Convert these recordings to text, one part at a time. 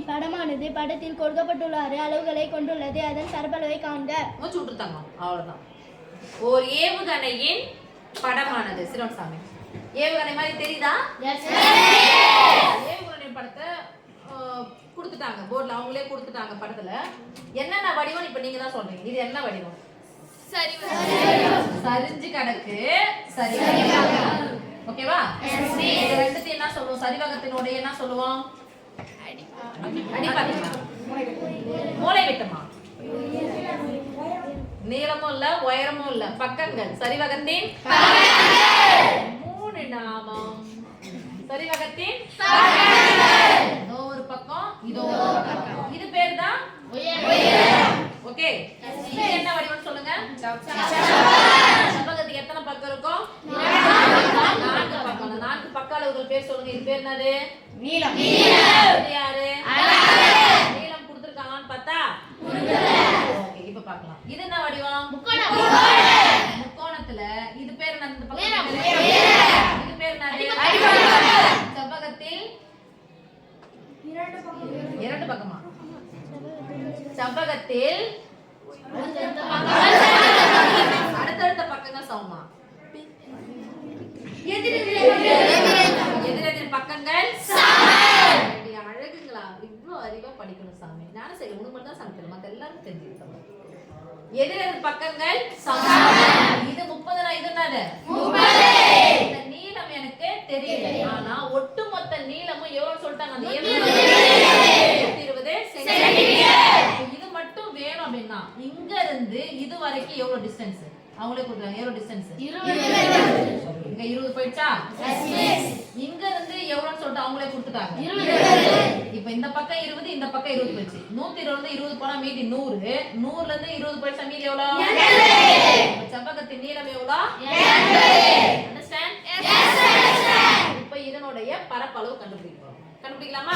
படமானது படத்தில் கொடுக்கப்பட்டுள்ள அளவுகளை கொண்டுள்ளது. அதன் பரப்பளவை காண்க. மூச்சு விட்டுருத்தாங்க. அவ்வளவுதான். ஒரு ஏவுகணையின் படமானது சிரோன்சாமி ஏவுகணை மாதிரி தெரியுதா? ஏவுகணை படத்தை கொடுத்துட்டாங்க போர்டில், அவங்களே கொடுத்துட்டாங்க படத்துல. என்னென்ன வடிவம் இப்ப நீங்க தான் சொல்றீங்க. இது என்ன வடிவம்? சரிஞ்சு கணக்கு சரி. ஓகேவா? இது ரெண்டுத்தையும் என்ன சொல்லுவோம்? சரிவகத்தினுடைய என்ன சொல்லுவோம்? அடிப்பக்கமா மூளை விட்டமா. நீளமும் இல்ல உயரமும் இல்ல, பக்கங்கள். சரிவகத்தின் மூணு நாமம். சரிவகத்தின் இதோ ஒரு பக்கம், இதோ ஒரு பக்கம். இது பேர் தான் ஓகே. இது என்ன வடிவம் சொல்லுங்க? செவ்வகத்துக்கு எத்தனை பக்கம் இருக்கும்? 4 பக்கம். 4 பக்க அளவுகள் பேர் சொல்லுங்க. இது பேர் என்னது? நீளம். இது யாரு? நீளம் கொடுத்திருக்காங்கன்னு பார்த்தா ஓகே. இப்ப பார்க்கலாம். இது என்ன வடிவம்? முக்கோணத்துல இது பேர் என்ன? இந்த பக்கம் இது பேர் என்னது? செவ்வகத்தில் 2 பக்கமா? செவ்வகத்தில் அடுத்தடுத்த பக்கங்கள் சமமா? எதிரெதிர் பக்கங்கள் அழகுங்களா? இவ்வளவு அறிவா படிக்கணும் சாமி. நானும் சரி உனக்கு மட்டும் தான் சமைக்கணும், மத்த எல்லாரும் தெரிஞ்சுக்கிட்டோம். எதிரெதிர் பக்கங்கள் சமம். இது 30. இது என்னது? 30. இந்த நீளம் எனக்கு தெரியல, ஆனா ஒட்டுமொத்த நீளமும் எவ்வளவு சொல்லிட்டாங்க? அந்த 120 சென்டிமீட்டர். இது மட்டும் வேணும் அப்படின்னா இங்க இருந்து இது வரைக்கும் எவ்வளவு டிஸ்டன்ஸ் அவங்களே கொடுத்தாங்க. எவ்வளவு டிஸ்டன்ஸ்? 20. இங்க 20 போயிடுச்சா? இங்க இருந்து எவ்வளவுன்னு சொல்லிட்டு அவங்களே கொடுத்துட்டாங்க. இப்போ இந்த பக்கம் 20, இந்த பக்கம் 20 போயிடுச்சு. 120 இருந்து 20 போனா மீதி 100. 100ல இருந்து 20 போயிடுச்சா மீதி எவ்வளவு? 80. செவ்வகத்தின் நீளம் எவ்வளவு? 80. அண்டர்ஸ்டாண்ட்? இப்போ இதனுடைய பரப்பளவு கண்டுபிடிப்போம். கண்டுபிடிக்கலாமா?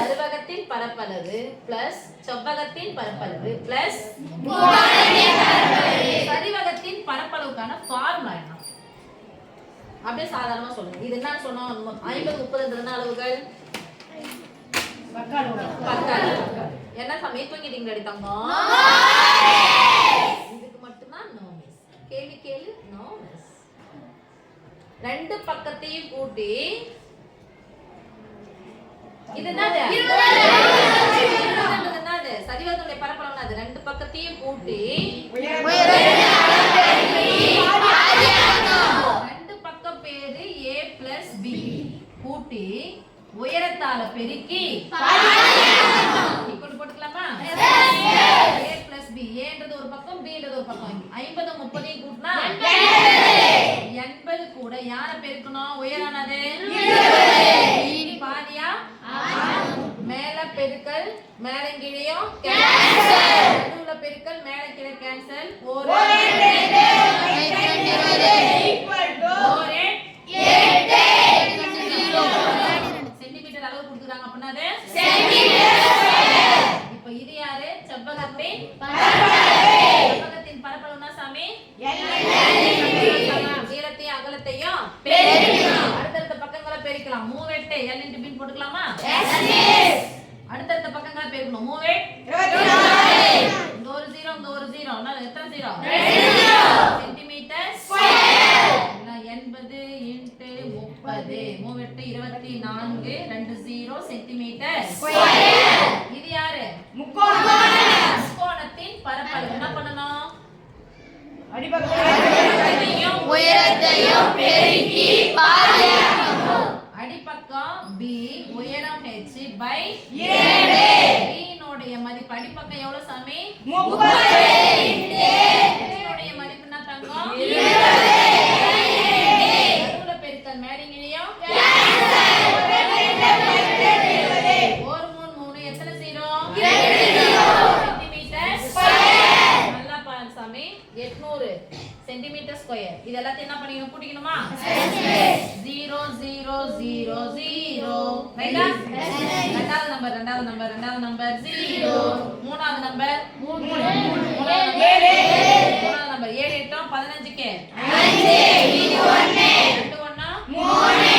செவ்வகத்தின் பரப்பளவு பிளஸ் செவ்வகத்தின் பரப்பளவு பிளஸ் சரிவகத்தின் பரப்பளவுக்கான ஃபார்முலா என்ன? அப்படியே சாதாரணமா சொல்லுங்க. இது என்ன சொன்னோம்? 50 30 என்ன அளவுகள்? பக்க அளவுகள். என்ன சமயம் தூங்கிட்டீங்க அடித்தாங்க? இதுக்கு மட்டும்தான் நோ மிஸ். கேள்வி கேளு நோ மிஸ். 2 பக்கத்தையும் கூட்டி இது என்னது? 20 என்னது? சரிவகத்துடைய பரப்பளவு என்னது? 2 பக்கத்தையும் கூட்டி 2 பக்கம் பேரு a plus b கூட்டி உயரத்தால பெருக்கி இக்கோடு போட்டுக்கலாமா? a plus b. a ன்றது ஒரு பக்கம், b ன்றது ஒரு பக்கம். 50 30 கூட்டினா 80 கூட யார பெருக்கணும்? உயரானது 20. பாதியா? மேல பெருக்கல் மேல கீழேயும் கேன்சல். நடுவுல பெருக்கல் மேல கீழே கேன்சல். ஒரு சென்டிமீட்டர் அளவு கொடுத்துறாங்க அப்படின்னா அது சென்டிமீட்டர். இப்போ இது யாரு? செவ்வகத்தின் பரப்பளவுனா சாமி நீளத்தையும் அகலத்தையும் பெருக்கணும். அடுத்தடுத்த பக்கங்களை பெருக்கலாம். 3 8 l × b போட்டுக்கலாமா? அடுத்தடுத்த பக்கங்களை பெருக்கணும். 3 8 இந்த ஒரு 0 இந்த ஒரு 0. என்ன எத்தனை 0? 2 சென்டிமீட்டர் ஸ்கொயர். 80 × 30 3 8 24 2 0 centimetre square. இது யாரு? முக்கோணத்தின் பரப்பளவு. என்ன பண்ணணும்? அடிப்பக்கத்தையும் உயரத்தையும் பெருக்கி பாதியாக்கணும். அடிப்பக்கம் b உயரம் h by 7. b னுடைய மதிப்பு அடிப்பக்கம் எவ்வளவு சாமி? 30. h னுடைய மதிப்பு என்ன தங்கம்? 20. நடுவுல பெருக்கல் மேலிங்களையும் கேன்சல். 1 3 3 எத்தனை 0? 2 சென்டிமீட்டர் ஸ்கொயர். நல்லா பாருங்க சாமி. 800 சென்டிமீட்டர் ஸ்கொயர். இது எல்லாத்தையும் என்ன பண்ணீங்க? கூட்டிக்கணுமா? 0 0 0 0. ரைட்டா? ரெண்டாவது நம்பர் 0. மூணாவது நம்பர் 7. மூணாவது நம்பர் 7 8 15 க்கு 5 இது 1 2 1 3